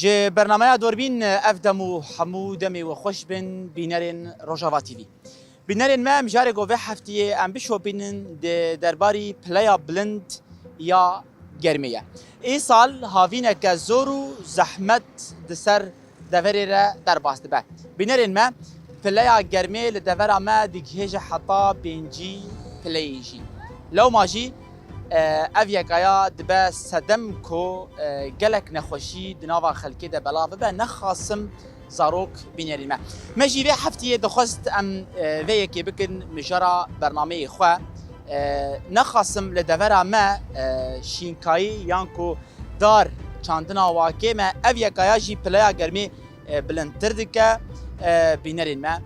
جه برنامه دوربین افدمو حمودمی و خوش بن بینرین روجاوا تیوی. بینرین ما مجاره گوه هفتیه ام بشو بینن درباری پلیا بلند یا گرمیه. ای سال هاوینه که زورو زحمت دسر دوری را در باست به. بینرین ما پلیا گرمیه لدور ما دیگهج حتا بینجی پلیجی. لو ماجی اویکایا دبه صدم کو گلک نخوشی دناوا خلکی ده بلا به نخاسم زاروک بینری ما مجی به هفته دخست ام ویکی بکن مجرا برنامه خو نخاسم لدورا ما شینکایی یانکو دار چاندنا واقع ما اویکایا جی پلیا گرمی بلندتر دکه بینری ما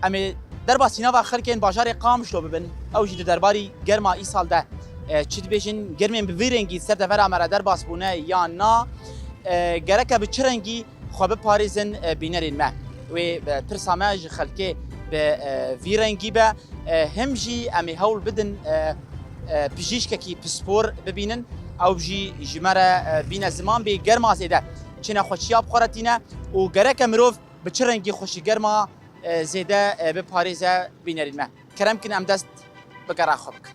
امی در باسینا و خلکین بازار قامش لو ببن او جی درباری گرما ای سال ده چیت بیشین گرمین بویرنگی سر دفر امر در باس بونه یا نه گرک به چرنگی خواب پاریزن بینرین ما و ترسامج خلکه به ویرنگی به همجی امی هول بدن پجیش کی پسپور ببینن او جی جمره بین زمان به گرما زیده چنه خوشیاب خورتینه و گرک مروف به چرنگی خوشی گرما زیده به پاریز بینرین ما کرم کن ام دست بگرا خوبک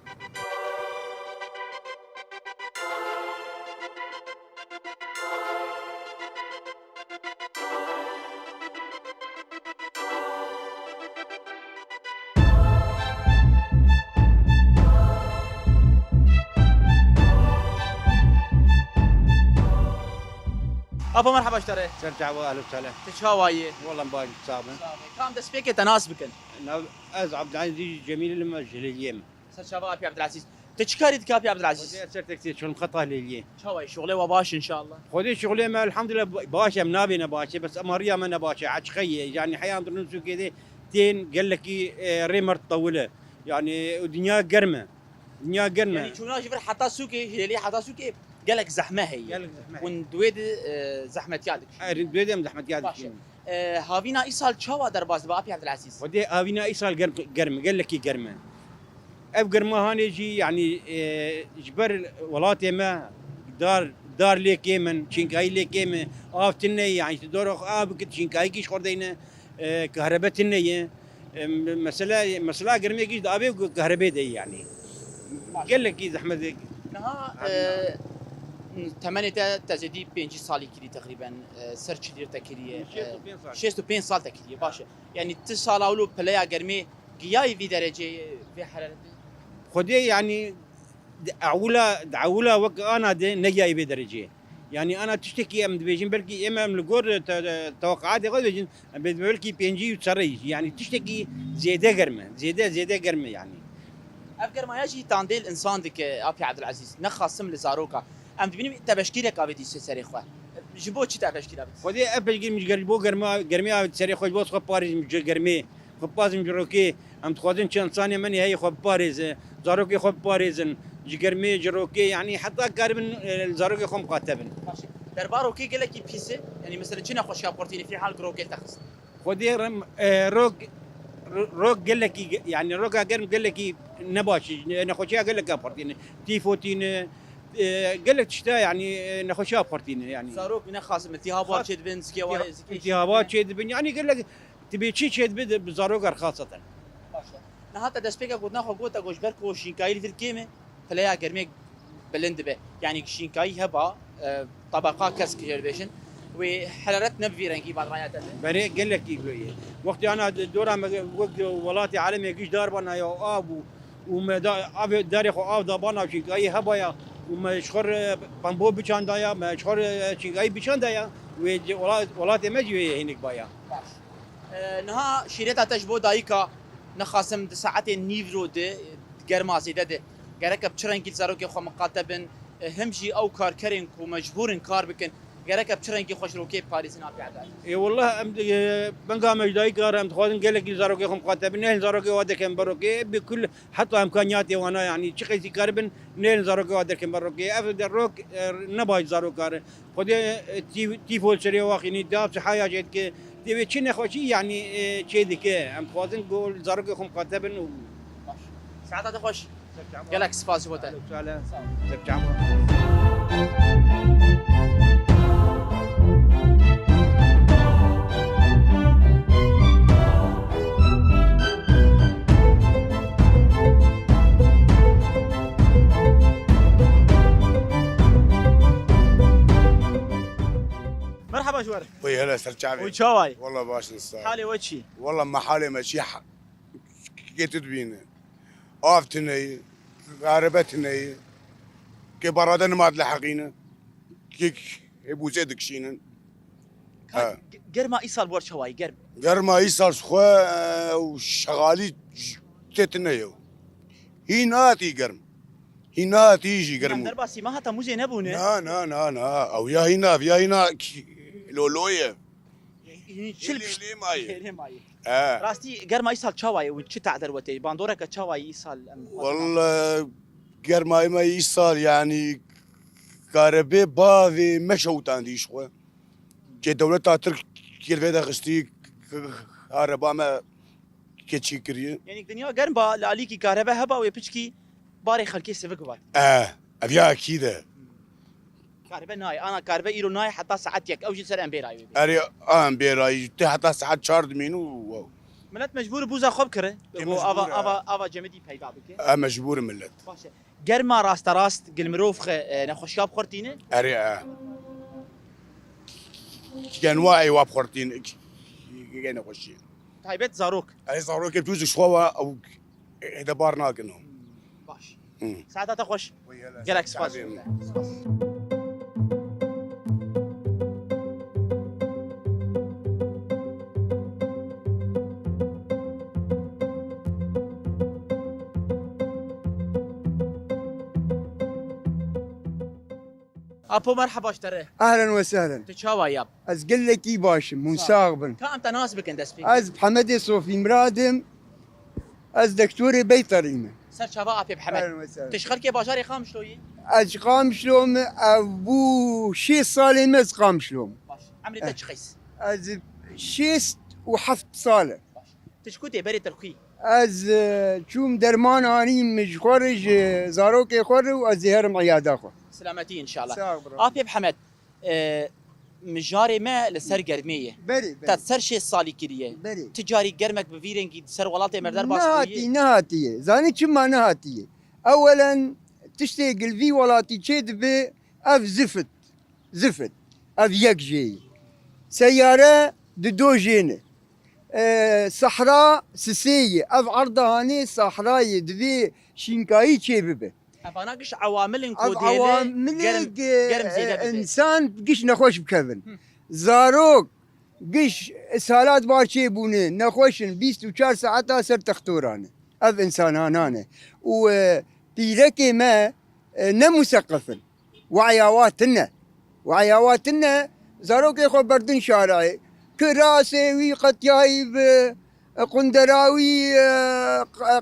أبا مرحبا اشتري ترجع اهلا وسهلا تشاواي والله مبارك صابن كم تسبيك تناسبكن از عبد العزيز جميل المجهل اليوم سر شباب ابي عبد العزيز تشكري كابي عبد العزيز خذي صرت كثير شو مخطط لي شاواي شغله وباش ان شاء الله خذي شغلي ما الحمد لله باشا منابي باشا بس اماريا ما باشا عشقيه يعني حياه نسو كذا تين قال لك ريمر طوله يعني ودنيا قرمه دنيا قرمه يعني شو ناجي حتى سوكي اللي حتى سوكي قالك زحمه هي قال لك زحمه وندويد زحمه يادك دويدم زحمه يادك هافينا ايصال تشاوا درباز بابي عبد العزيز خذي هافينا ايصال قرمه قال لك قرمه ابقر ما هاني يجي يعني جبر ولاتي ما دار ليك يمن شينكاي ليك يمن افتني يعني تدور اب شينكاي كيش خردينا كهربتني مسألة قرمي كيش دابي كهرباء دي يعني قال لك زحمه نها ثمانية تزيدي بينجي صالي كذي تقريبا سيرش دير تكريه 65 سال تكريه باشا يعني اتصال اولو بلايا قرمي قياي في درجه في حرارة خدي يعني دعولا وك انا نجاي بدرجه يعني انا تشتكي ام بيجين بلكي اما من الجور توقعاتي غير بيجين بلكي بينجي وتسريج يعني تشتكي زياده قرمه يعني افكر ما يجي تانديل انسان ديك ابي عبد العزيز نخاصم لزاروكا ام تبيني تبشكيلك ابي دي سري خو جبو تشي تبشكيل ابي خدي ابشكيل مش قربو قرمي ابي سري خو بوس خو باريس مش قرمي خو باز مجروكي ام تخوزن كان ثانيه من هي خو باريس زاروكي خو باريس جرمي جروكي يعني حتى قارب زاروكي خو مقاتبن درباروكي قال لك بيسه يعني مثلا شنو خوش بورتيني في حال كروكي تخص خدي روك قال لك يعني روك قال لك نباشي نخوشها قال لك بورتيني تيفوتين قال لك تشتا يعني نخوشها بورتيني يعني زاروك من خاص التهابات شد بن سكيوا التهابات شد بن يعني قال لك تبي شي شد بزاروك خاصه نهاتا دسبيكا قلت ناخو قلت اقوش بركو شينكاي في الكيمه فلا قرمي بلند به يعني شينكاي هبا طبقه كسك جربيشن وحرارة نبي رنجي بعد رايات بري قال لك وقت انا دورا وقت ولاتي عالمي يجيش داربنا يا ابو وما داري خو اب دابانا شينكاي هبا وما شخر بامبو بيشان دايا ما شخر شينكاي بيشان دايا ولاتي ما جي هناك بايا نها شيرتا تجبو دايكا نخاسم ساعتين نيفرو دي گرما زيده دي گرك بچرنگي زاروكي خو مقاتبن همجي او كار كرين كو مجبورن كار بكن گرك بچرنگي خوش روكي باريسن ابي عدال اي والله بنقا مجداي كار ام تخوزن قال لك زاروكي خو مقاتبن نهل زاروكي ودك بروكي بكل حتى امكانياتي وانا يعني شقيتي كاربن نهل زاروكي ودك بروكي افد الروك نباي زاروكار خدي تيفول سري واخيني داب صحايا جدك تبي تشني خوشي يعني شيء ذيك ام خوازن قول زاروكي خو مقاتبن ساعات خوش قالك سباس هوتل سلام زور وي هلا سرچاوي وشواي والله باش نصار حالي وجهي والله ما حالي ماشي كيت تبين افتني غاربتني كي برادن ما تلحقينا كيك ابو زيدك شينن قرما ايصال بور شواي قرم غير ما يصير سخوا وشغالي تتنيو هنا تيقرم هنا تيجي قرمو درباسي ما هتا موزي نبونه نا او يا هنا لولويه شلب لي ماي ليه ماي اه راستي قرما ايصال شواي وشتا دروتي باندورك شواي ايصال والله غير ما يصير يعني كاربي بافي مشوتان دي شخوا كي دولتا ترك كيلفيدا خستي كهرباء ما كتشي كريه يعني الدنيا قربا لاليكي كهرباء هبا ويبشكي باري خلكي سيفك بات ابيا اكيد كهرباء ناي انا كهرباء ايرو ناي حتى ساعات يك او جي سر امبيراي اري بيراي حتى ساعات شهر مينو ملت مجبور بوزا خوب كره بو افا جمدي پیدا بك مجبور ملت باشه گرما راست قلمروف نخوشياب خورتينه اري كان واعي وابخرتين كان خوشي تايبت زاروك اي صاروا كيف توزي شوا او اذا بارنا كنهم باش ساعتها تخوش جالك سباس ابو مرحبا اشتري اهلا وسهلا تشاوا ياب از قل لك اي باش منساغبن كان تناسبك انت سبيك از بحمدي صوفي مرادم از دكتوري بيطريمه سر شباب ابي بحمد اهلا وسهلا تشخر كي باشاري خام شلوي از قام شلوم ابو شي صالي مز قام شلوم باش عمري تشخيص از شيست وحفت صالة تشكوتي بري ترخي از شوم درمان اني مش خرج زاروك خر واز هرم عياده خو سلامتي ان شاء الله ساغبر ابي بحمد مجاري ما لسر قرميه بري تسر شي صالي كريه بري تجاري قرمك بفيرنجي سر ولاتي مردار نهاتي باسكوي نهاتي زاني كما نهاتي اولا تشتغل في ولاتي تشد ب اف زفت اف يك جي سياره دو جينه صحراء سسيه اف عرضها هاني صحراء دفي شينكاي تشيبه افاناقش عوامل اف كوديله عوامل قرم زياده انسان قش نخوش بكفن زاروك قش اسهالات بارشي بونه نخوشن 24 ساعة سر تختورانه اف انسان هانانه و تيلكي ما نمثقفن وعياواتنا زاروك يخو بردن شارعي كراسي وي قتيايب قندراوي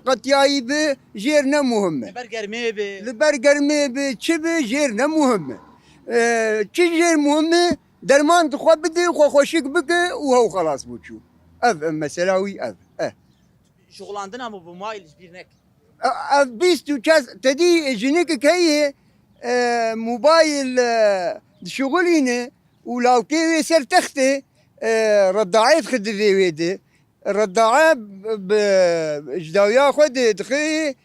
قتيايب جيرنا مهمه برجر ميبه البرجر مي تشبه جيرنا مهمه تشجير مهمه درمان تخو بدي خوشك بك وهو خلاص بوتشو اف مسلاوي اف شغلاندنا مو بمايل جبيرنك اف بيستو تشاس تدي جنيك كي موبايل شغلينه ولو كي سر تختي رضاعات خدي ويدي الرضاعة بجداويا خد دخي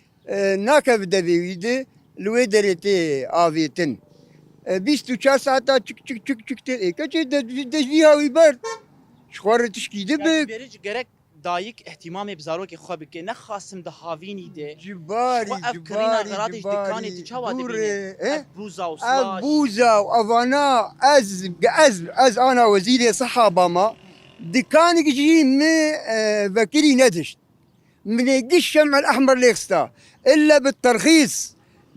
ناكا بدي ويدي الويدريتي آفيتن 24 ساعة تشك تشك تشك تشك تشك دجيها ويبرد شخور تشكي دبك بريج جرك دايك اهتمامي بزاروك خابك نخاسم دهافيني ده جباري وافكرينا غراتش دكاني تشاوا دبينه بوزا وسلاش بوزا وافانا از انا وزير صحة باما دكانك جي مي بكري ندشت من قش الشمع الاحمر ليخستا الا بالترخيص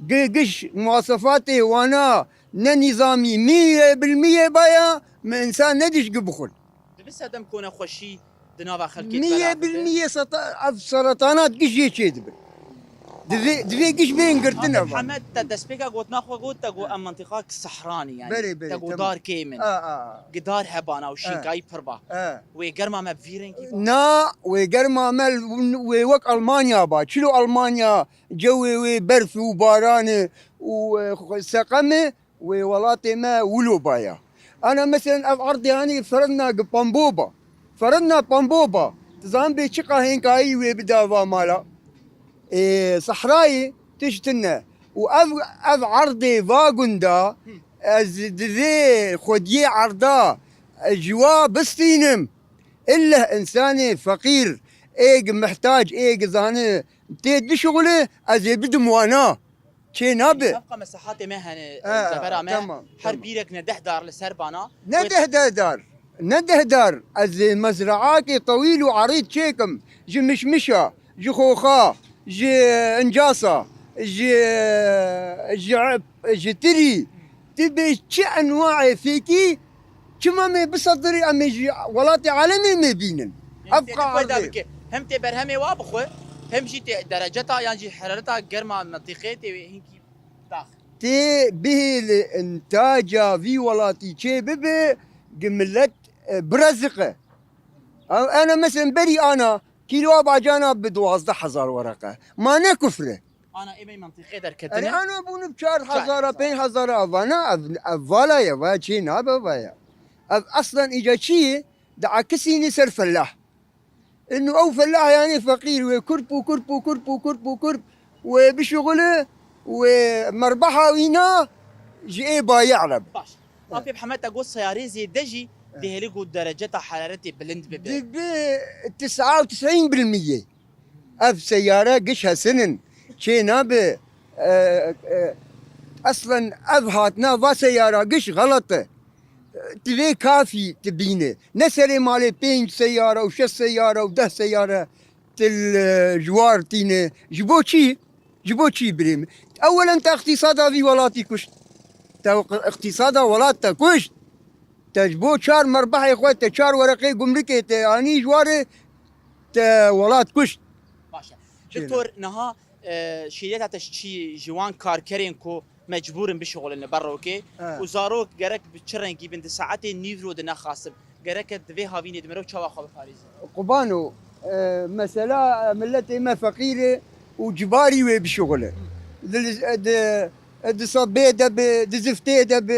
قش مواصفاتي وانا نظامي 100% بايا من انسان ندش قبخل بس هدم كونه خوشي دنابا خلكي 100% سرطانات قش يشيد دفي قش بين قرتنا محمد تدسبيكا قوت ناخو قوت تقو ام منطقة صحراني يعني بري تقو دار كيمن قدار هبانا وشيكاي بربا ويقرما ما بفيرنكي نا ويقرما مال ويوك المانيا با شلو المانيا جوي وبرف وباران وسقمه وولاتي ما ولو بايا انا مثلا في عرضي هاني فرضنا بامبوبا تزامبي شقا هينكاي وبدافا مالا صحراي تشتنا واف عرضي فاغوندا از ذي خدي عرضا جوا بستينم الا انسان فقير ايج محتاج ايج زانه تيد بشغله ازي بدم وانا شي نابه تبقى مساحات مهن زبرا ما تمام هر بيرك نده دار لسربانا نده دار از مزرعاكي طويل وعريض شيكم جي مشمشة جي خوخا جي انجاصة جي تري تبي شي انواع فيكي كما ما بصدري امي جي ولاتي عالمي ما بينن ابقى عرضي. هم تبرهمي وابخو هم جي درجتها يعني جي حرارتها قرمه منطقتي هيك داخل تي به الانتاج في ولاتي شي ببي قملت برزقه انا مثلا بري انا كيلو ابا جانا ب 12000 ورقه ما انا كفره انا ايمي منطقه يعني دركتني انا بون ب 4000 5000 افانا افالا يا فاشي نابا فايا اصلا اجا شيء دعكسيني سر فلاح انه او فلاح يعني فقير وكرب وكرب وكرب وكرب وكرب وبشغله ومربحه وينا جي بايع رب باش ابي بحمد اقول سياري زي دجي دي هليقو درجتها حرارتي بلند ببي دبي 99% اف سياره قشها سنن شي نابه اصلا ابهاتنا فا سياره قش غلطه تبي كافي تبينه نسري مالي 5 سياره و6 سياره و10 سياره تل جوار تينه جبو شي بريم اولا انت اقتصادها في ولاتي كشت اقتصادها ولاتها كشت تجبو 4 مربحه يا اخوات 4 ورقي قمركي اني جواري ولات كشت باشا دكتور نها شيلات تشي جوان كاركرين كو مجبورن بشغل برا اوكي وزاروك جرك بتشرنجي بنت ساعتين نيفرو دنا خاصب جرك دفي هافيني دمرو تشوا خو فاريز قبانو مسألة ملتي ما فقيرة وجباري وبشغله د صبي دب د زفتي دب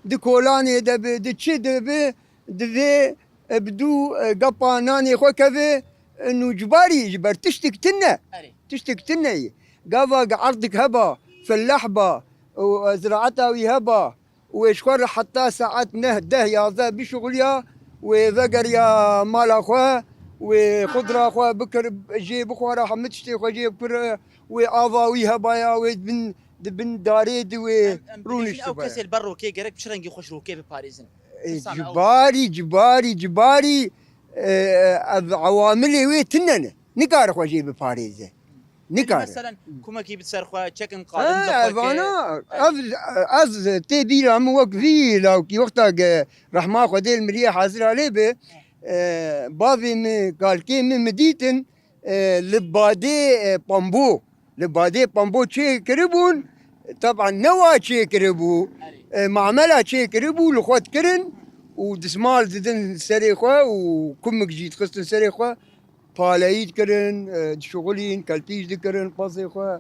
د كولاني دب د تشي دب دفي بدو قباناني خو كفي انه جباري جبر تشتك تنا قافا عرضك هبا فلاحبا وزراعتها ويهبا وشخور حتى ساعات نهده يا ذا بشغليا وذقر يا مال اخوه وخضره اخوه بكر جيب اخوه راح متشتي اخوه جيب بكر وافا ويهبا يا وبن دبن داريد ورونش او كسل برو كي جرك بشرنجي خوش روكي بباريس جباري عواملي ويتنن نقار اخوه جيب بباريس نكار مثلا كما كي بتصرخوا تشيكن قادم انا از تبي رام وقفي لو كي وقتها راح ما خذ المريح حاضر عليه به بافي قال كي من مديتن لبادي بامبو تشي كربون طبعا نوا تشي كربو معملة تشي كربو لخوات كرن ودسمال ددن سريخوا وكمك جيت خستن سريخوا فالايد كرن شغلين كالتيج دكرن بازي خو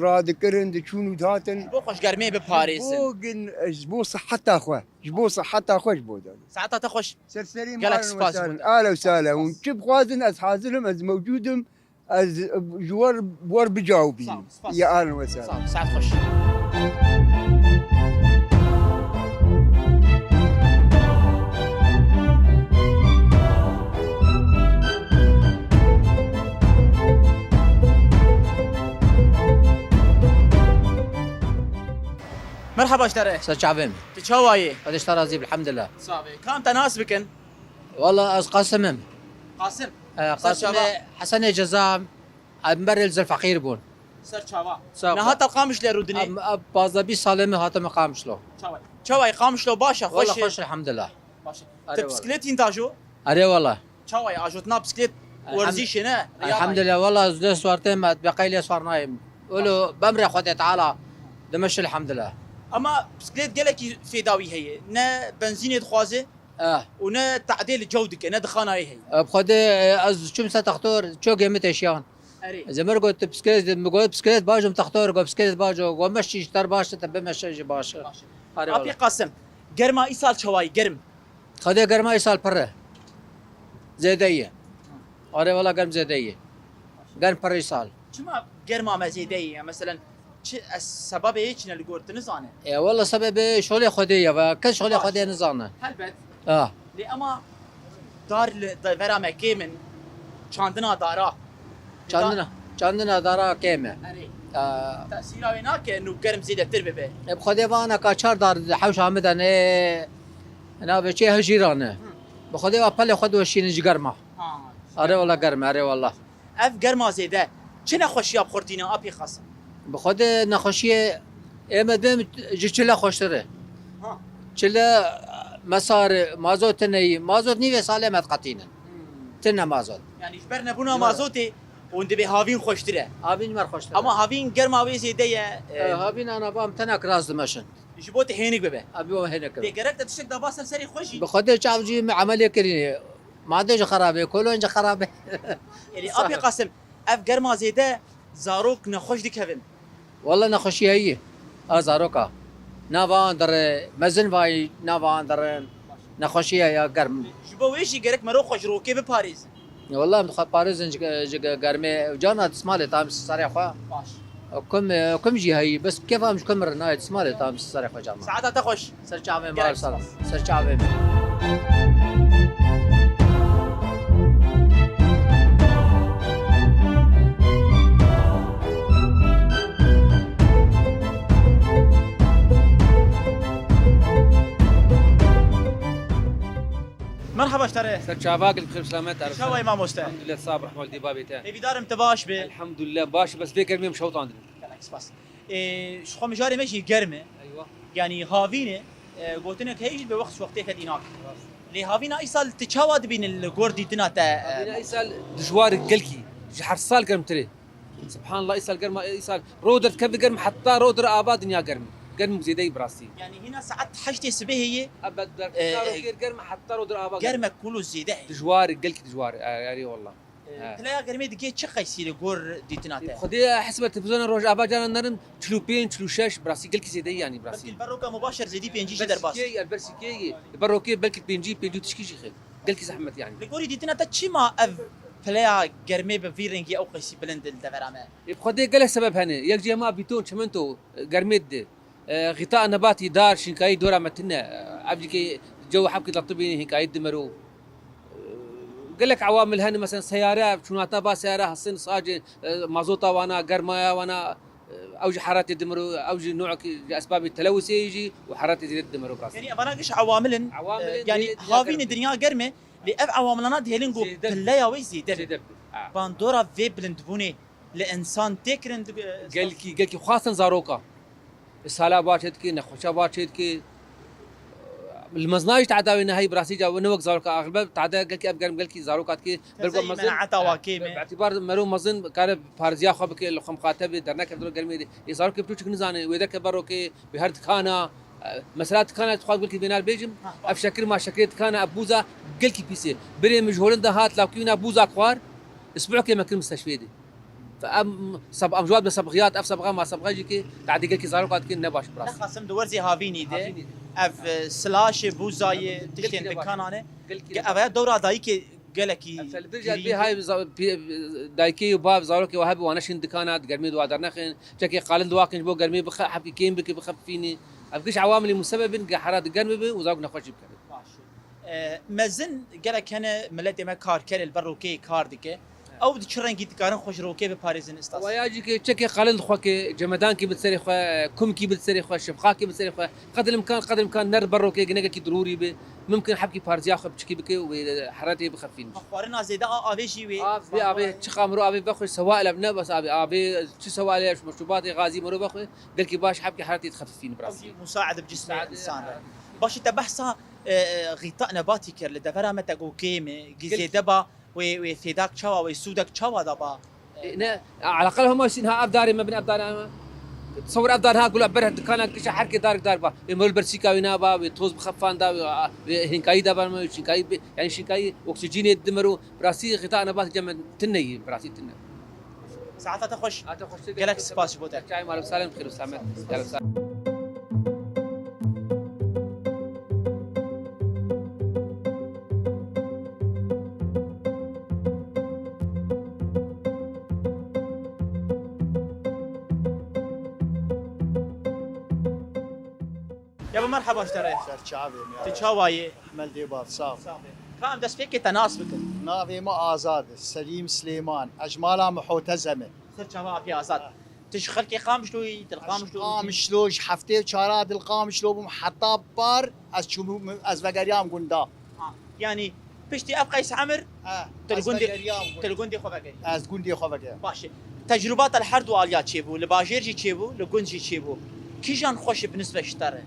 راد كرن دشونو داتن بو خوش قرمي بباريس جبو صحتها خو جبو ساعتها تخش سرسري اهلا وسهلا ونجيب خوازن از حاضرهم از موجودهم از جوار بور بجاوبين يا اهلا وسهلا ساعات خش مرحبا اشتري استاذ شعبان تشواي قد اشترى زيب الحمد لله صافي كم تناسبكن والله قاسم قاسم قاسم حسن جزام مبرز الفقير بون سر شوا نهات القامش لرودني باز 20 سال هات مقامش له شواي قامش له باشا والله خوش الحمد لله باشا بسكليت ينتاجو اري والله شواي اجوتنا بسكليت ورزيش هنا الحمد لله والله زد صورتين بقي لي صار نايم قولوا بمري خدي تعالى دمشق الحمد لله اما بسكليت قالك في داوي هي نا بنزين خوازه ونا تعديل جودك نا دخانه هي بخدي از شو تختار شو قيمه اشياء اذا مر قلت بسكليت باجو تختار قلت بسكليت باجو ومشي اشتر باش تبمشي باش ابي قاسم قرما ايصال شواي قرم خدي قرما ايصال بره زيديه اري والله قرم زيديه قرم بره ايصال شما قرما ما زيديه مثلا السبب هيك اللي قلت نزانه اي والله سبب شغلي خديه وكل شغلي خديه نزانه هلبت لی اما دار ورا مکی من چاندنا دارا چندنا دارا کمه تأثیر آوینا که انو گرم زیده تر ببه بخدي وانا كاشار دار حوش عمدن انا بشي هجيرانه بخدي وابل خد وشين جرمه اره والله گرمه اره والله اف گرما زیده چه نخوشی آب خورتینا آبی خاصه بخدي نخوشي امد بهم جيلا خوشتره ها چلا مسار مازوت ني مازوت ني سالمت قطينا تنا مازوت یعنی جبر نبونا مازوتی وند به هاوین خوشتره ابين مر خوشتره اما هاوین گرما وی زیده هابين انا بام تنك راس دمشن جبوت هینیک ببه ابي هنا دی گرک تشک دباسم سری خوشی بخدي شعبجي عمليه كريني ما عندش خرابه كله انج خرابه یعنی آبی قاسم اف گرما زیده زاروک نخوش دی کهون والله نخوشي هي ازاروكا نافان در مزن واي نافان در نخوشي يا گرم جبو ویشی گرک مرو خوش روکی به پاریس والله مدخل باريس گرمي جانا تسمالي تام صريح خو باش كم جي هي بس كيف مش كمر ناي تسمالي تام صريح خو جانا ساعتها تخوش سرچاوي مال سر سرچاوي مرحبا اشتري سر شعباك بخير سلامات عرفت شو امام مستعد الحمد لله صابر والدي بابي تاعي اي دار انتباش به الحمد لله باش بس فيك مش شوط عندنا بالعكس بس شو مجاري ماشي قرمه ايوه يعني هافينه قلت لك هيجي بوقت وقتها كديناك لي هافينا ايصال تشاود بين الجوردي تناتا انا ايسال دجوار قلكي حرصال قرم تري سبحان الله ايسال قرم ايسال رودر كيف قرم حتى رودر اباد دنيا قرم زيدي براسي يعني هنا ساعات حاجتي سبه هي ابد قرم حتى رودر اباد قرمك كله زيده دجوار قلكي دجوار يا والله تلاقي قرمي دقيت شقه يصير جور دي تناتا خدي حسب التلفزيون روج اباد جانا نرم تلو بين تلو شاش براسي قلكي زيدي يعني بس براسي البروكه مباشر زي بي ان جي در باس البرسيكي البروكي بلكي بينجي بيجو تشكي خير قلكي زحمت يعني لقوري دي تناتا تشي ما اف فلايا قرمي بفيرنجي او قيسي بلند الدفرامه خدي قال سبب هنا يجي ما بيتون شمنتو قرميد غطاء نباتي دار شنكاي دورا متنا عبدك جو حبكي تطبيني هيك دمرو قال لك عوامل هنا مثلا سياره شنو با سياره حسن صاج مازوطه وانا قرمايا وانا اوج حرارتي دمرو اوج نوع اسباب التلوث يجي وحرارتي تزيد دمرو براسي يعني اباناقش عوامل يعني هافين الدنيا قرمه لأف عواملنا دهلنجو بلايا ويزيد باندورا في بلند بوني لانسان تكرند قال لك خاصه زاروكا السالا باشتكي نخوشا باشتكي المزناج تعداوينا هي براسي جا ونوك زاروكا اغلب تعدا قال لك ابقر قال لك زاروكات كي برقم مزن عتا واكيمه باعتبار مرو مزن كان فارزيا خبك الخم خاتب درنا كدر قرمي زاروكا بتوش نزاني وذا كبروكي بهرد خانه مسرات كانت تقول لك بين البيجم افشكر ما شكيت كان ابوزا قال لك بيسي بري مجهولن دهات لكن ابوزا كوار اسبوع كي مكن مستشفى دي فام صب امجواد بصبغيات اف صبغه ما صبغه جيكي تعدي قال لك زاروكات كي نباش براس خاصم دورزي هافيني دي اف سلاش بوزاي تشتين بكانانه افا دورا دايكي قال لك البرجال هاي دايكي وباب زاروكي وهابي وانا شن دكانات قرمي دوادرنا خين شكي قالن دواكن بو قرمي بخ كيم بك بخفيني افكش عوامل مسبب حراد قرمي وزاق نخوش بكره مزن قال لك انا ملتي ما كار كل البروكي كاردك او بدي شرنجي تكارن خوش روكي بباريس استاذ وياجي كي تشكي قالن خوك جمدان كي بتصري خو كم كي بتصري خو شفقا كي بتصري خو قدر الامكان نر بروكي جنك كي ضروري به ممكن حبكي بارزيا خو بتشكي بك وحراتي بخفين اخبارنا زيدا ابي شي وي ابي تشخامرو ابي بخو سواء لبنا بس ابي شو سواء ليش مشروبات غازي مرو بخو قال كي باش حبكي حراتي تخففين براسي مساعد بجسم الانسان باش تبحثها غطاء نباتي كر لدفرا متى جو كيمه جزي دبا وفيداك تشوا ويسودك تشوا دبا على الاقل هم يسينها ابداري ما بين ابدار تصور ابدارها كل ابرها دكانها كش حركه دارك داربا يمر برسيكا وينابا وتوز بخفان دا هنكاي دبا ما شنكاي يعني شنكاي اكسجين يدمروا براسي غطاء نبات جمع تني براسي تني ساعتها تخش جالك سباس بوتك جاي مال سالم خير وسلامات يلا سلام يا ابو مرحبا اشتري سرچاوی تشاواي احمد دیبار صاف كان دس فيك تناسبك ناوی ما آزاد سلیم سلیمان اجمالا محتزمه صرت شباب يا اسد تشخل كي قامشلوي تلقامشلو قامشلوش هفته چارا دل قامشلو بم حتی بار از چوم از وگریام گوندا يعني بشتي اب قيس عمر تلقوندي خو بقى از گوندی خو وگریام باشه تجربات الحرد واليات تشيبو لباجيرجي تشيبو لقنجي تشيبو كيجان خوش بالنسبه اشترى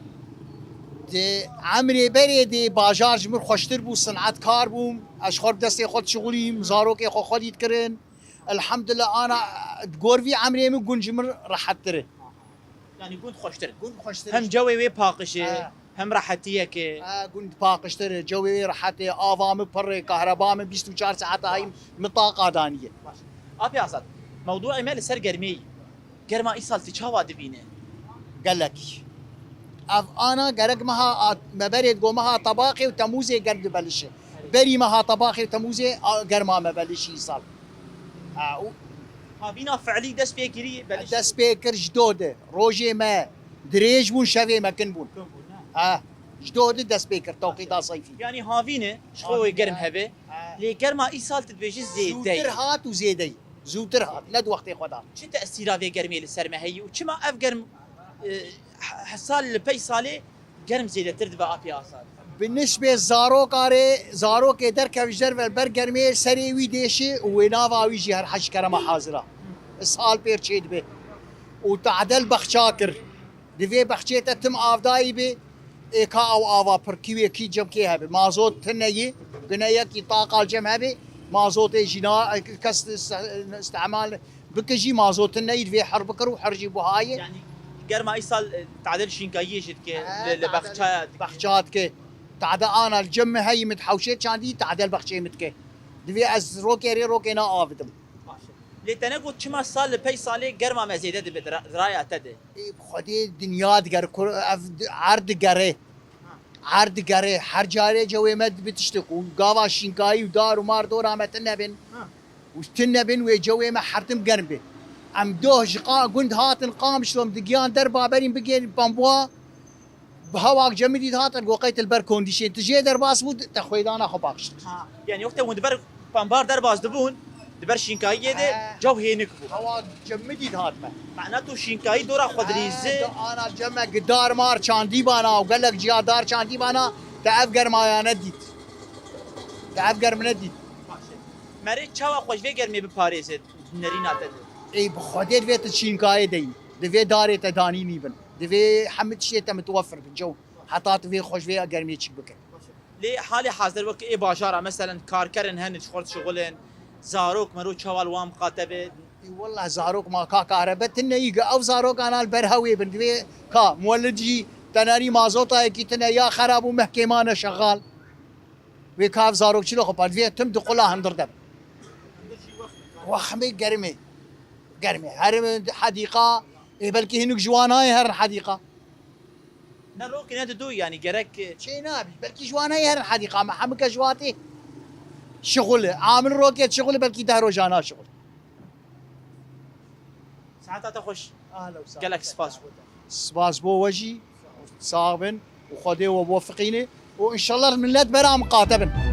دی عمری بری دی باجار جمر خوشتر بو صنعت کار بوم اشخور دستی خود شغلی مزارو که خو خودید کرن الحمدلله انا گوروی عمری من گونجمر راحت تره يعني قند خوشتر گوند خوشتر هم جوي وي باقشه هم راحتيه كي گوند پاکشتر جوی راحت آوام پر کهربا 24 ساعت های مطاقه دانیه ابي اسد موضوع ايميل سر قرمي قرما ايصال تشاوا دبينه قال لك انا قرق مها مبرد قو مها طباقي وتموزي قرد بلشه بري مها طباقي وتموزي قرما مبلشي صال ها بينا فعلي دس فيكري بلش دس بيكر جدوده روجي ما دريج بون شوي ما كن بون جدوده دس بيكر توقيت صيفي يعني هافينه شخوي قرم هبه لي قرما ايصال تدبيج زيد زوتر هات وزيدي زوتر هات ند وقت خدا شو تاثيرها في قرمي للسرمه هي وشما اف قرم حصال البي صالي قرم زيد تردبه ابي اسال بالنسبه زارو که در کوجر و برگرمی سری وی دیشه و ناواوی جی هر حج کرما حاضره سال پیر چید به و تعدل بخچاکر دوی بخچیت تم آفدایی به ایکا او آوا پر کیوی کی جم کی هبه مازوت تنیه بنیا کی طاقه جم هبه مازوت جنا کس استعمال بكجي مازوت تنيد في حرب كرو حرجي بهاي يعني قرما ايصال تعدل شينكايه جد كي لبخشات بخشات كي تعدى انا الجمه هي متحوشت كان دي تعدل بخشي متكي دبي از روكي نا افدم لي تنقو تشما صال البي صالي قرما ما زيدت بدرايه تدي خدي دنيا دغر عرض گره هر جاره جوی مد بتشتكو قاوا شينكاي ودار ومار دور امت النبن وتنبن وجوي ما حرتم قربه ام دوه شقا قند هات القام شلوم دقيان دربا برين بقين بامبوا بهواك جمدي هات وقيت البر كونديشن تجي درباس بود تخويدانا خو باقشت يعني وقت وندبر بامبار درباس دبون دبر شينكاي ده جو هينكبو هواك جمدي هات ما معناته شينكاي دورا خدريزه انا جمع قدار مار چاندي بانا وقال لك جيادار چاندي بانا تعفقر ما نديت تعفقر من نديت مري چاوا خوش في گرمي بپاريزه نرينا تد اي بخديت فيت شينكاي دي دفي داري تداني نيبن دفي حمد شيء متوفر بالجو حطات في خوش في قرمي تشبك لي حالي حاضر وقت اي باشاره مثلا كاركرن هن شغل شغلن زاروك مرو چوال وام قاتبه والله زاروك ما كا كهربت النيقه او زاروك انا البرهوي بندوي كا مولدجي تناري مازوطه كي تنا يا خراب ومحكمانه شغال وكاف زاروك شلو خبر في تم دخلها هندردب وخمي قرمي هر حديقه بلكي هنوك جواناي هر حديقه نروك ندو يعني جرك شي نابي بلكي جواناي هر حديقه ما حمك جواتي شغل عامل روكيت شغل بلكي دهرو جانا شغل ساعات تخش اهلا وسهلا قالك سباس بو وجي صابن وخدي وبوفقيني وان شاء الله الملات برا مقاتبن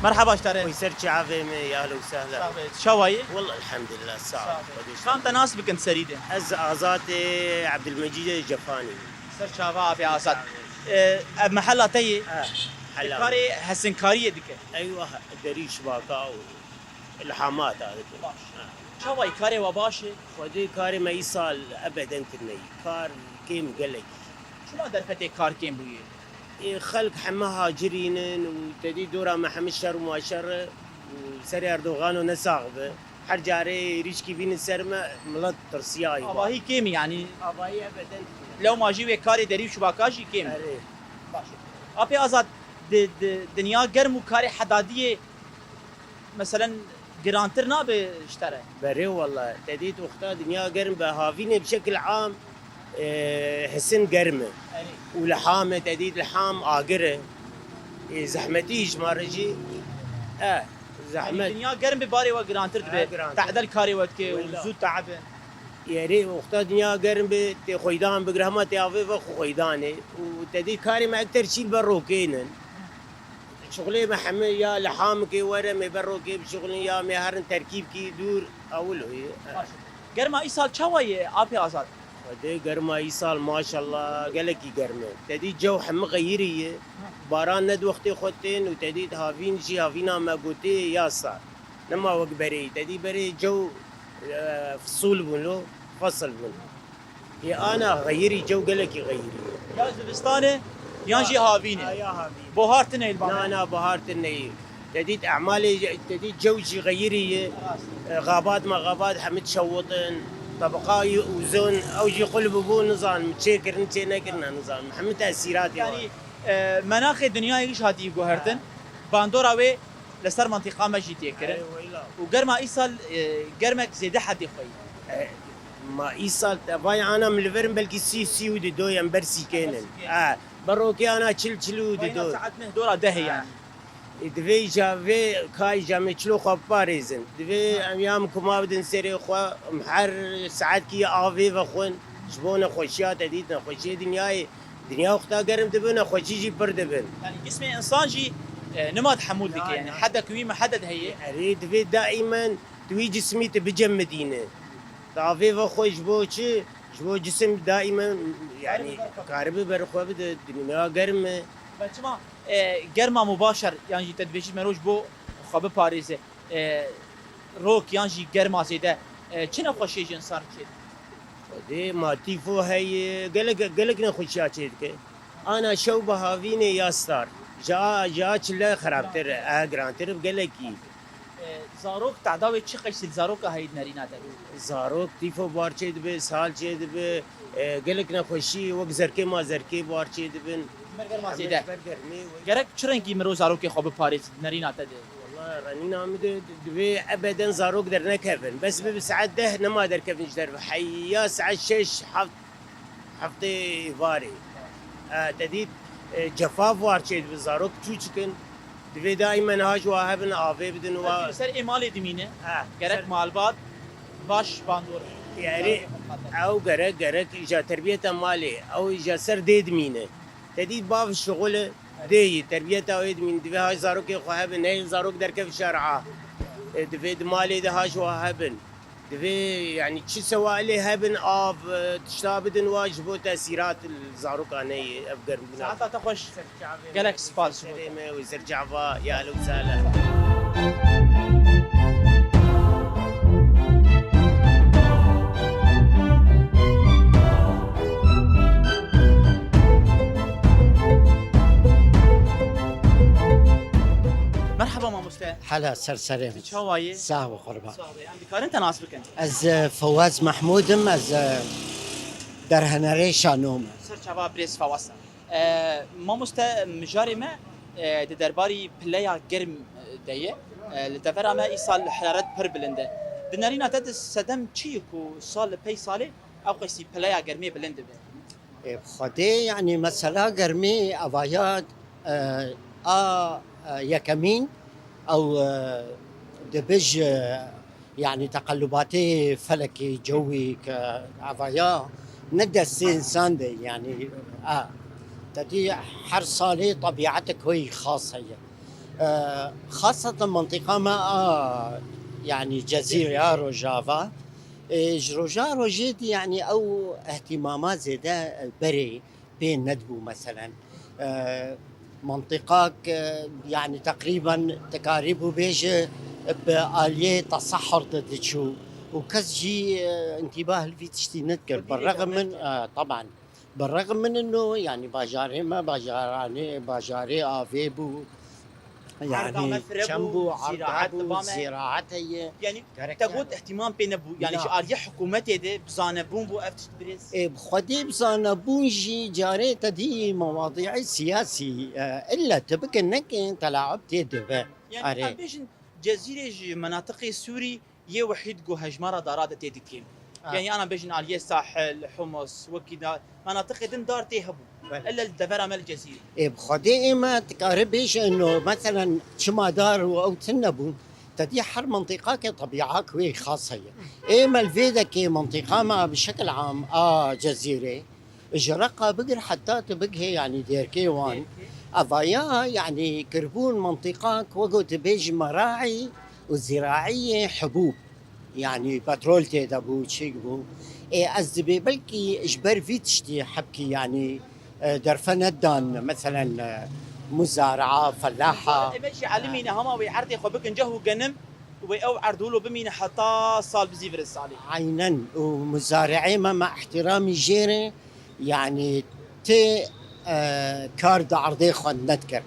مرحبا اشتري ويسرتي عافية يا اهلا وسهلا شواي والله الحمد لله صعب كان تناسبك انت سريده ازاتي عبد المجيد الجفاني سر شافا في اسد محلاتي حلا كاري حسنكاريه ديك ايوه دريش باكا الحامات هذا شواي كاري وباشي ودي كاري ما يصال ابدا كني كار كيم قلق شو ما درفتي كار كيم بويه خلق حماها جرين وتدي دورا ما حمشر وماشر وسري اردوغان ونساغبه هر جاري ريشكي بين السرمه ملط ترسياي اباهي كيم يعني اباهي ابدا لو ما جيوي كاري دريب شباكاجي كيم اري ابي ازاد دنيا قرم وكاري حداديه مثلا جرانتر نابه اشترى بري والله تديت اختها دنيا قرم بهافيني بشكل عام حسن قرمه ولحامه تديد لحام آقره زحمتي جمارجي زحمت الدنيا قرم بباري وقرانتر قرانتر. تعدل كاري وقتك وزود تعبن يعني وقتا دنيا قرم بتي خويدان بقرهما تيافي وخو خويداني وتدي كاري ما اكتر شيء بروكينن شغلي محمد يا لحامك ورا ما بروكي بشغلي يا مهرن تركيبكي دور اولو قرما اي سال شوي ابي ازاد ودي قرما ايصال ما شاء الله قالكي قرمه تدي جو حم غيريه باران ند وقتي خوتين وتدي هافين شي هافينا ما قوتي يا صار لما وقت بري تدي بري جو فصول بنو فصل بنو يا انا غيري جو قالكي غيري يا زبستانه يانجي هافينه يا هافين بوهارتنا البابا انا بهارت النيل تديد اعمالي تديد جوجي غيري غابات ما غابات حمد شوطن طبقاي وزون اوجي قلب بو نظام متشكر انت نكرنا نظام محمد تاثيرات يعني مناخ الدنيا ايش هاتي جوهرتن باندورا وي لسر منطقه ما جيت يكره وقرما ايصال قرمك زيد حد خوي ما ايصال باي انا من الفرن بلكي سي ودي دو ينبرسي كينن بروكي انا تشل ودي دو ساعات مهدوره دهي يعني دوی جاوی کای جامع چلو خواب پاریزن دوی امیام کما بدن سری خوا محر ساعت کی آوی و خون جبون خوشیات دیدن خوشی دنیا وقتا گرم دبن خوشی جی پر دبن يعني جسم انسان جي نما تحمل لك يعني حدا كوي ما حدد هي اريد دوی دائما دوی جسمي تبجمدينه آوی و خوش بو چه جبو جسم دائما يعني قارب برخوا بده دنیا گرمه بچما قرما مباشر يعني تدبيش مروج بو خاب باريزه روك يعني قرما زيده چنه خوشي انسان كده دي ما تيفو هي قالك نخشيات كده انا شو بهافيني يا ستار جا چلا خرابتر اگرانتر قالكي زاروك تعداوي چي قيس زاروك هاي نارينا ده زاروك تيفو بارچه دبه سال چه دبه قالك نخشي وق زركي ما زركي بارچه دبن قرما زيده قالك چرنگي مرو زاروك خاب باريز نارينا ده والله راني نامد دبي ابدا زاروك در نكفن بس بساعات ده نما در كفن در حيا ساعه 6 هفته فاري تديد جفاف وارچه بزاروك چوچكن دبي دائما هاج واهبن آوي بدن وا سر ايمال دمينه قالك مالبات باش باندور يعني او قرق اجا تربيه مالي او اجا سر ديد مينه تديد باب الشغل دي تربيه او من دبي هاي زاروك واهبن هي زاروك در كف شارعه دبي مالي ده هاج واهبن دبي يعني شو سوا لي هبن آب تشتابدن واجبو تأثيرات الزاروك اني افقر من ساعات تخش قالك سباس سلامه ويزرجع فا يا اهلا وسهلا مرحبا ما مستاء حلا سرسرم شوايه ساهو قربا عندي كار انت ناسبك انت از فواز محمودم از درهنري شانوم سر شباب بريس فواسا ما مستاء مجاري ما درباري بلايا جرم ديه لتفرع ما ايصال حرارات بر بلنده دنارينا تد سدم تشيكو صال بي صالي او قيسي بلايا جرمي بلنده خدي يعني مثلا قرمي افايات يكمين او دبج يعني تقلباتي فلكي جوي كعفايا ندى الانسان دي يعني تدي حرصالي طبيعتك هي خاصة هي خاصة منطقة ما يعني جزيرة روجافا روجا جد يعني او اهتمامات زيادة بري بين ندبو مثلا منطقة يعني تقريبا تقاربه بيجي بآلية تصحر ضد شو وكزجي انتباه اللي تشتي نذكر بالرغم من طبعا بالرغم من انه يعني باجاري ما باجاري افيبو يعني شامبو عرض زراعة هي يعني تقول اهتمام بين ابو يعني شاريه حكومتي ده بزانبون بو افتش بريس بخدي بزانبون جي جاري تدي مواضيع سياسي الا تبك انك تلاعب تدبه يعني بيش جزيره مناطق سوري يه وحيد جو هجمره دارات تدكيم يعني انا بيجن على الساحل حمص وكذا مناطق دن دار تهبو الا الدفره مال الجزيره. إيه بخدي ما تقاربش انه مثلا شما دار او تنبو تدي حر منطقة كطبيعة كوي خاصة إيه ما الفيدا كي منطقة ما بشكل عام جزيرة إجرقة بقر حتى تبقى يعني دير كيوان أضايا يعني كربون منطقة كوغو تبيج مراعي وزراعية حبوب يعني بترول تيدابو تشيكبو إيه أزدبي بلكي إجبر في تشتي حبكي يعني درفندان مثلا مزارعة فلاحة ماشي علمينا هما ويعرضي خو بك نجهو جنم ويأو عرضوا له بمين حتى صال بزيفر الصالي عينا ومزارعين مع احترامي جيري يعني تي كارد عرضي خون نذكر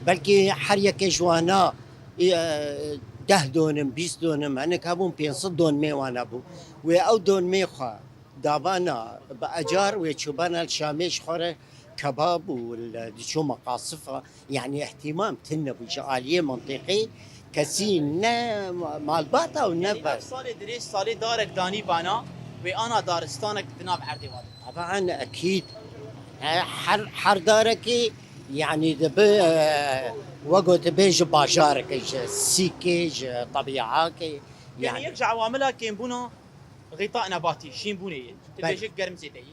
بلكي حرية كجوانا 10 دونم 20 دونم أنا كابون بينصد دون مي وانا بو وأو دون مي خا دابانا بأجار ويشوبانا الشاميش خورة كباب والشو مقاصفة يعني اهتمام تنبو جعالية منطقي كسين مال باتا والنفر صالي دريش صالي دارك داني بانا وأنا دارستانك دناب عردي واضح طبعا أكيد حر داركي يعني دبي وقت بيج باجارك سيكيج طبيعاك يعني يرجع عواملها كين بونا غطاء نباتي شين بوني تبيجك قرم زيتي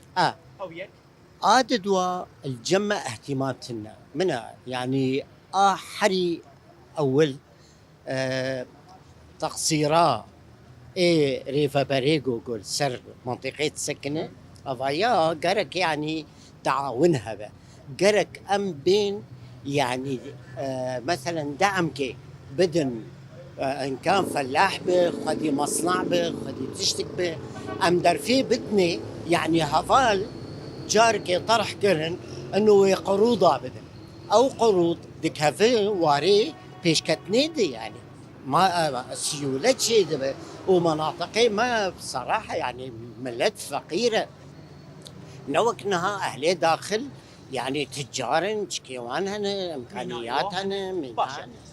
أو يك عاددوا الجمع اهتماماتنا منها يعني حري أول تقصيرا ريفا باريغو قول سر منطقة سكنة أضايا قرك يعني تعاونها قرك أم بين يعني مثلا دعمك بدن إن كان فلاح به خدي مصنع به خدي تشتك به أم در في بدني يعني هفال جارك طرح كرن انه قروضه بدن او قروض دكافي واري بيش كتنيدي يعني ما سيولة شيء ومناطقي ما بصراحة يعني ملت فقيرة نوكنها أهلي داخل يعني تجار كيوانهن إمكانياتهن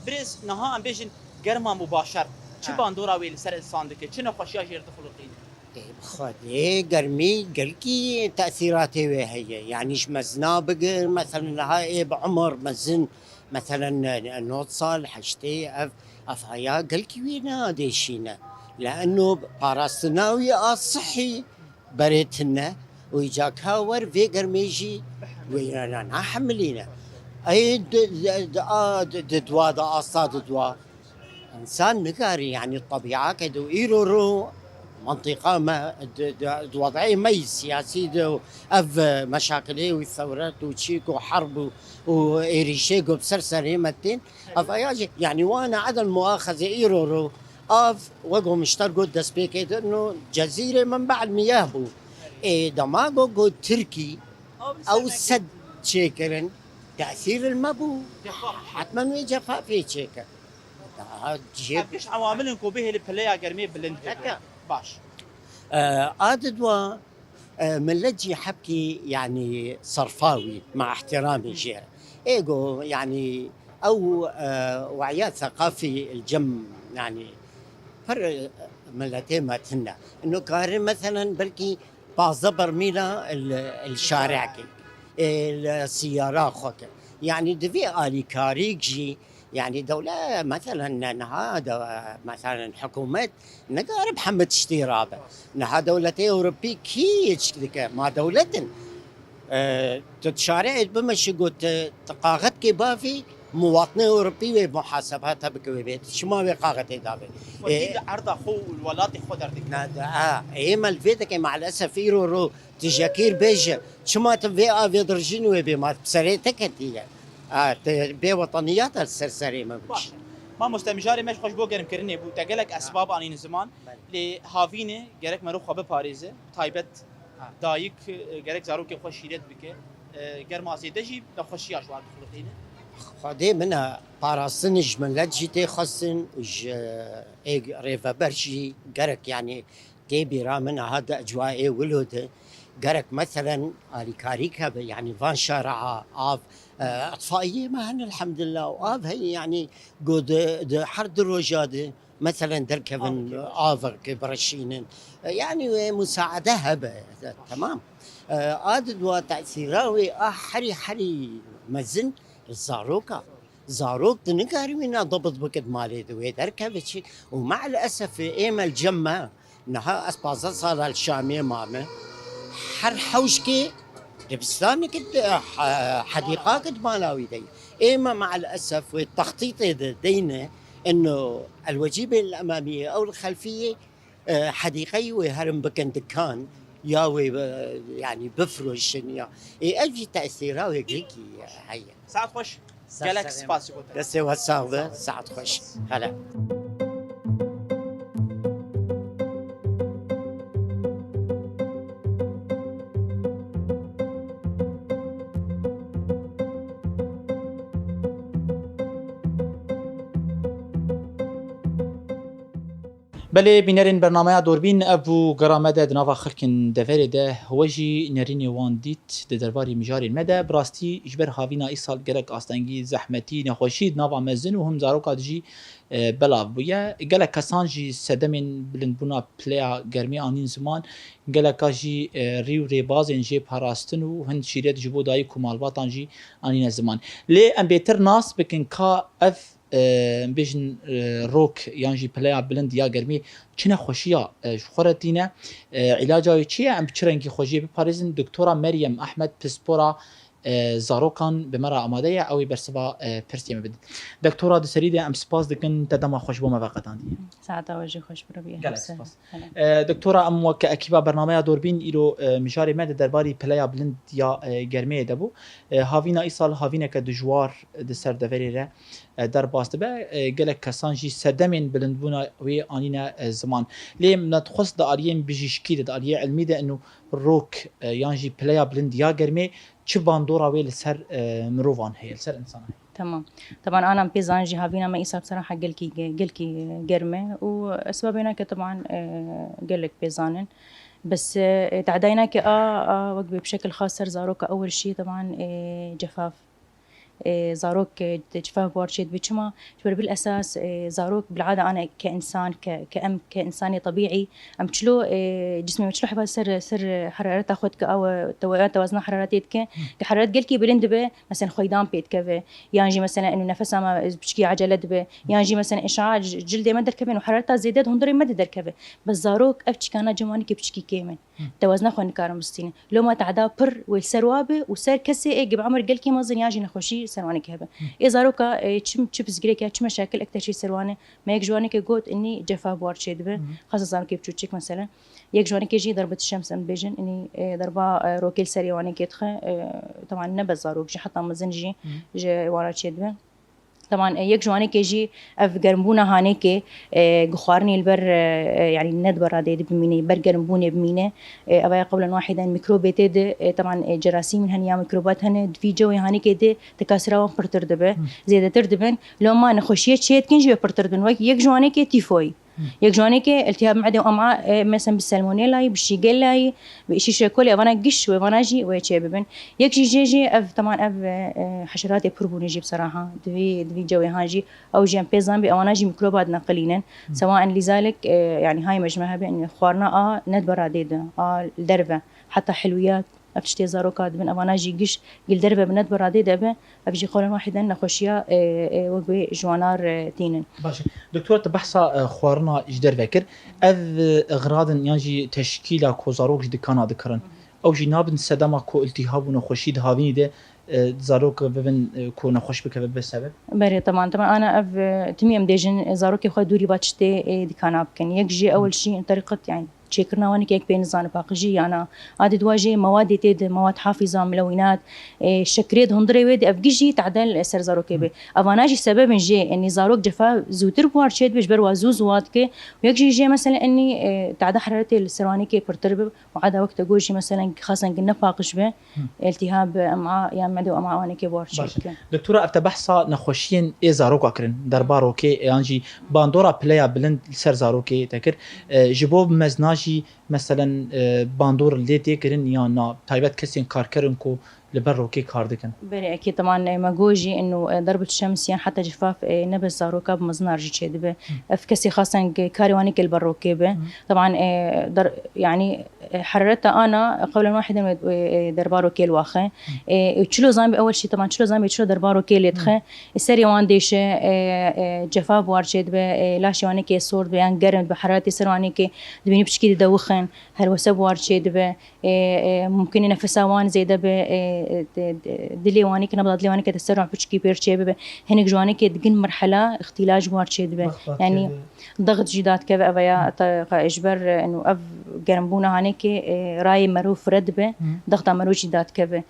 بريز نها أم بيجن قرما مباشر شو باندورا ويل سر الصندوق شنو خشيا جير دخلوا بخدي قرمي قلكي تأثيراته وهي يعني إيش مزنا بقر مثلا هاي بعمر مزن مثلا نوت صال حشتي أفهايا قلكي وينا ديشينا لأنه باراستناوي صحي بريتنا ويجاك هاور في قرميجي وينا حملينا أي دوا دا أصاد دوا إنسان نقاري يعني الطبيعة كدو إيرورو منطقة ما وضعية مي سياسي أف مشاكل والثورات وتشيك وحرب وإيريشيك وبسرسري متين أفاياجي يعني وأنا عدم مؤاخذة إيرورو أف وقو مشترقوا دسبيكيت إنه جزيرة من بعد مياهو دماغو قو تركي أو سد شيكرن تأثير المبو حتما ويجفا في شيكر قديش عواملكم به البلايا قرمي بلند باش عاددوا ملجي حبكي يعني صرفاوي مع احترامي جير ايجو يعني او وعيات ثقافي الجم يعني فر ملتين ما تنا انه كارن مثلا بلكي بعض مينا الشارع كي السيارات خوك يعني دفي آلي كاريجي يعني دولة مثلا نها مثلا حكومات نقارب حمد اشترابه نها دولة أوروبية كيش ما دولة تتشارع بمشي قلت تقاغت كبافي مواطنة أوروبية بمحاسباتها بكويبيت شو ما بقاغت دابي عرض أخو الولاد خدرتك نادا ما الفيدك مع الأسف يرو تجاكير بيجا شو ما تبي في درجين وبي ما بسريتك هي بوطنيات السرسري ما بيش ما مستمجاري مش خوش بو گرم کرنه بو تگلک اسباب آنین زمان لی هاوینه گرک مرو خواب پاریزه تایبت دایک گرک زارو که خوش شیرت بکه گرم آسیده جی خوشی آشوار بخلقینه خدي منها باراستنج من لجيتي خصن ريفا برشي قرك يعني كيبي منها هذا أجواء ولود قرك مثلا كاريكا يعني فان شارع آف اطفائيه ما هن الحمد لله واف هي يعني قد حرد الرجاده مثلا دركبن آذر برشينن يعني مساعدة هبة تمام عادد وتأثيراوي حري مزن الزاروكا زاروك تنكاري منا ضبط بكد مالي دوي دركبتشي ومع الأسف إيما الجمع نها أسبازة صار الشامية مامة حر حوشكي دبستاني كد حديقة كد مالاوي دي إيما مع الأسف والتخطيط دينا إنه الوجيبة الأمامية أو الخلفية حديقي وهرم بكن دكان ياوي يعني بفرش يا أجي تأثيرها ويقلكي هيا ساعت خوش جالك سباس يقول دسي وهالساغذة ساعت خوش هلا بله بینرین برنامه دوربین ابو گرامده دنوا خلکن دفره ده هوجی نرینی وان دیت ده درباری مجاری مده براستی اجبر هاوینا ایسال گرک آستنگی زحمتی نخوشید نوا مزن و هم زاروکا دجی بلاو بویا گلک کسان جی سدمین بلندبونا پلیا گرمی آنین زمان گلک جی ریو ریبازن جی پاراستن و هند شیرت جبو دایی کمالباتان جی آنین زمان لی ام بیتر ناس بکن کا اف بیشن روک یعنی پلیا بلند یا گرمی چنه خوشیا خورتینه علاجای چیه ام چرنگی خوشی بپارزن دکتورا مریم احمد پسپورا زاروکان به مرا آماده یا اوی برسوا پرسیم بده دکتورا دسریده ام سپاس دکن تدام خوش بوم وقتان دی ساعت اوجه خوش بربیه دکتورا ام وک اکیبا برنامه دوربین ایرو مجاری مد درباری پلیا بلند یا گرمی دبو هاوینا ایسال هاوینا که دجوار د سر دوریره در باست به گلک کسان جی سردمین بلندبونا وی آنینا زمان لیم نتخص داریم بجیشکی داریه علمی ده انه روک یانجی پلیا بلند یا گرمی چه باندورا وی لسر مروفان هي لسر انسان هي تمام طبعا انا بيزانجي هافينا ما يصير بصراحه قلكي قرمه واسبابنا طبعا قلك بيزانن بس تعدينا ك وقبي بشكل خاص سر زاروك اول شيء طبعا جفاف زاروك جفاف بورشيد بيشما جبر بالاساس زاروك بالعاده انا كانسان كأم كانساني طبيعي ام تشلو جسمي متشلو حبا سر حرارتها خدك او توازن حرارتك كحرارات قلكي بلندبه مثلا خيدان بيتكفي يانجي مثلا انه نفسها ما بشكي عجله دبه يانجي مثلا اشعاع جلدي ما دركبه وحرارتها زيدت هندري ما دركبه بس زاروك افتش كان جواني بشكي كيمن توازن خو نكارم مستين لو ما تعدا بر والسروابه وسر كسي بعمر قلكي مازن ياجي نخوشي سروانه كهبه إزاروكا تشيبس جريكا تش مشاكل أكتر شيء سروانه ما يك جوانك يقول إني جفاف بورشي دبه خاصة كيف تشوتشيك مثلا يك جوانك يجي ضربة الشمس أم بيجن إني ضربة روكيل سريع وانك يدخل طبعا نبز زاروك جي حتى مزنجي جي ورا تشدبه طبعا يك جوانك يجي اف قرمبونا هانيك قخارني البر يعني الند برا دي بميني بر قرمبونه بمينه ابا قبلا واحدا ميكروبات طبعا جراثيم هنيا ميكروبات هن في جو هانيك دي تكاسرا برتردبه زياده تردبن لو ما نخشيت شيت كنجي برتردبن يك جوانك تيفوي يك جوانك التهاب معده وامعاء مثلا بالسالمونيلا بالشيجيلا بشي شكولي وانا قش وانا جي ويتشببن يك جي اف طبعا اف حشرات يبربون يجي بصراحه دفي جوي هاجي او جي بيزان بي اوانا جي ميكروبات نقلينا سواء لذلك يعني هاي مجمعها بان خوارنا ندبر ديدا الدربه حتى حلويات افتشتي زاروكات من اواناجي قش قل دربه بند برادي دبه افجي قولا واحدا نخوشيا وقوي جوانار تينن باشا دكتور تبحثا خوارنا اجدر فكر اذ اغراض يانجي تشكيله كو زاروك دكانا ذكرن او جناب سدما كو التهاب ونخوشيد هاويني ده زاروك ببن كو نخوش بك بسبب بري طبعا انا اف تميم ديجن زاروك خو دوري باتشتي دكانا بكن يجي اول شيء طريقه يعني تشيكرنا وانك يك بين زان باقجي انا عادي واجي مواد تيد مواد حافظه ملونات شكريد هندري ويد افجي تعدل سر زاروك به افاناجي سبب جي اني زاروك جفا زوتر بوارشيد بجبر وازوز وادك ويجي جي مثلا اني تعدى حرارتي السروانيكي برترب وعدا وقت اقولشي مثلا خاصه قلنا باقش به التهاب امعاء يا معده وامعاء وانك بوارشيد دكتوره افت بحثا نخوشين اي زاروك اكرن درباروكي يانجي باندورا بلايا بلند سر زاروكي تكر جبوب مزناج مثلا باندور اللي تكرن يا نا تايبت كسين كاركرن كو لبروكي كاردكن بله اكيد طبعا ماجوجي انه ضربة الشمس يعني حتى جفاف نبس زاروكا بمزنار جي دبه افكسي خاصة كاريواني البروكيبه طبعا يعني حررتها انا قبل واحد دربارو كيل واخه تشلو زامبي اول شيء طبعا تشلو زامبي تشلو دربارو كيل يدخه السري وان ديشه جفاف وارشد به لاش واني كي صور بيان قرن بحرارتي سرواني كي دبيني بشكي دوخن هل وسب وارشد به ممكن ينفسا وان زي دبه دليواني كنا دليواني كتسرع بشكي بيرشي به هنك جواني كدقن مرحله اختلاج وارشد به يعني ضغط جدات كذا افيا اجبر انه اف قرنبونا هانيك راي مروف ردبه ضغط مرو جدات كذا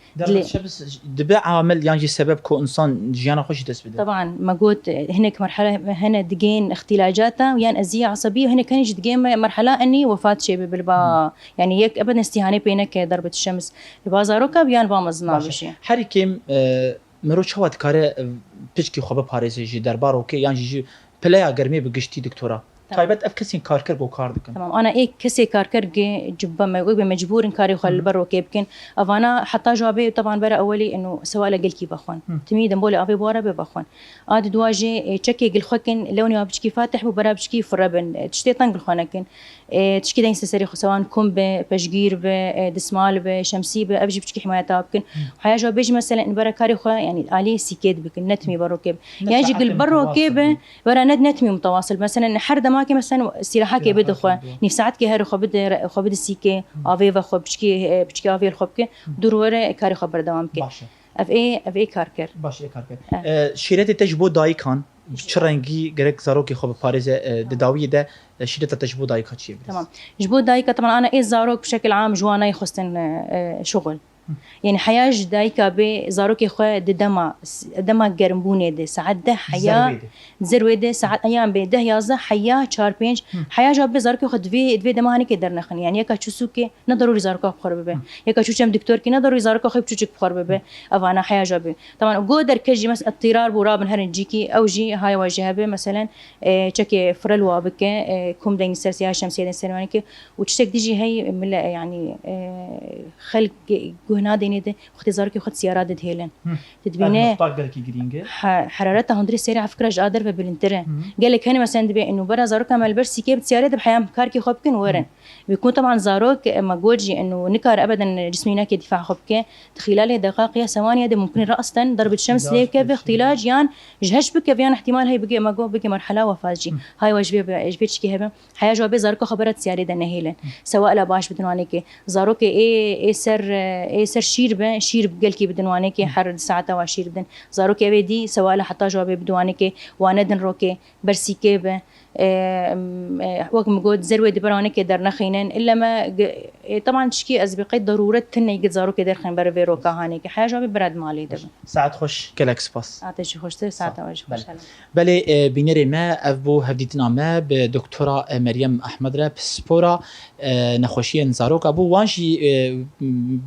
شبس دبع عامل يعني سبب كو انسان جيانا خوش تسبده طبعا ما قلت هناك مرحله هنا دقين اختلاجاتها ويان ازيه عصبيه وهنا كان يجي دقين مرحله اني وفاه شيء بالبا يعني يك ابدا استهانه بينك ضربه الشمس البازاروكا بيان با مزنا بشي حريكم مرو شوات كاره بيشكي خوب باريس جي دربارو كي يعني جي بلايا گرمي بگشتي دكتوره طيبت افكسين كاركر بو كار دكن تمام انا ايه كسي كاركر جبا مجبور ان كاري خل برو كيبكن افانا حتى جوابي طبعا برا اولي انه سواء لقلكي بخون تميد مبولي ابي بورا بخون اد دواجي تشكي قل خكن لوني بشكي فاتح وبرا بشكي فربن تشتي طنق خونكن تشكي دين سري سواء كم بشجير بدسمال بشمسي بابجي بشكي حمايه تابكن حياه جوابي مثلا ان برا كاري خو يعني الي سيكيد بكن نتمي برو كيب يجي قل برو كيب برا نتمي متواصل مثلا حرد ماكي مثلا استراحه كي بده خو نفسات كي هر خو بده سيكي افي خو بشكي افي خو بك دور كاري خبر دوام كي اف اي كاركر باش اي كاركر شيرت تجبو داي كان شرنگي گرك زاروكي خو باريس دداويه ده شيرت تجبو داي كاتشي تمام جبو داي طبعا انا اي زاروك بشكل عام جوانا يخصن شغل يعني حياة دايكا بزاروكي خو دما گرمبونه ده ساعت ده حياة زروي ده ساعت ايام بده يازه حياة 4 5 حياة جاب زاروكي خو دفي دما هني كدر نخن يعني يكا تشوسوكي نضروري زاروكا بخور به يكا تشوشم دكتور كي نضروري زاروكا خو بتشوك بخور به افانا حياة جاب طبعا قدر كجي مس اضطرار براب هرنجيكي او جي هاي واجهه به مثلا تشكي فرلوا بك كوم دين سياسيه شمسيه سيرانيكي وتشك ديجي هي يعني خلق هنا دينيده اختزار كي خد سيارات دهيلن تدبينه حرارتها 100 سريعه فكره قادر ببلنتره قال لك هنا مثلا دبي انه برا زاروك عمل برسي كيف سياره بحياه كاركي خبكن ورن بيكون طبعا زاروك مجوجي انه نكار ابدا جسمنا كدفاع خبكه خلال دقائق يا ثواني ده ممكن راسا ضربه شمس ليه كيف اختلاج يان جهش بك بيان احتمال هي بقي ماجو بقي مرحله وفاجي هاي واجبتش كي هبه حياه جواب زاروك خبرت سياره دنهيلن سواء لا باش بدنوانيك زاروك اي سر شير بقلكي بدنوانيكي حر ساعته وشير بدن زاروكي بيدي سواء حتى جواب بدوانيكي وانا دن روكي برسيكي به وقت مجود زروي دبرانيكي در نخينن الا ما طبعا تشكي ازبقي ضروره تني يقد زاروكي در خين بر فيرو كهانيكي حاجه جواب براد مالي دب ساعات خوش كلاكس باس اتش خوش ساعته واش خوش بله بينري ما افبو هفديتنا ما بدكتوره مريم احمد راب سبورا نخوشي زاروك ابو وانشي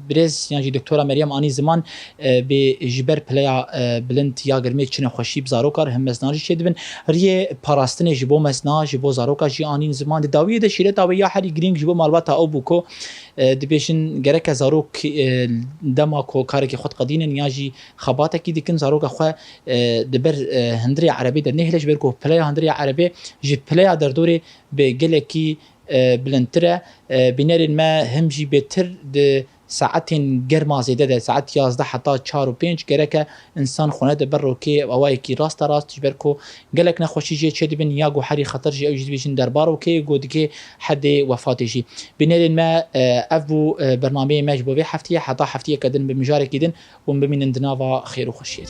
بريز يعني دكتوره مريم اني زمان بجبر بلايا بلنت يا گرمي چنه خوشي بزاروكار هم مزناجي شدبن ري باراستني جبو مسنا جبو زاروكا جي اني زمان داويه ده شيله داويه حري گرينج جبو مالباتا او بوكو دبيشن گرك زاروك دماكو كاركي خد قدين ياجي خباته كي دكن زاروكا خو دبر هندري عربي ده نهلش بركو بلايا هندري عربي جي بلايا در دوري بگلكي بلنتره بينر ما همجي بتر د ساعتين گرما زياده ده ساعت 11 حتى 4 و 5 گرکه انسان خونه ده برو کی اوای کی راست جبرکو گلک نخوشی جه چه بن یاگو حری خطر جه او جديشن دربارو کی گود کی حد وفات جه بينر ما افو برنامج مجبوبه هفتيه حتى هفتيه كدن بمجارك كدن ومن دناوا خير وخشيه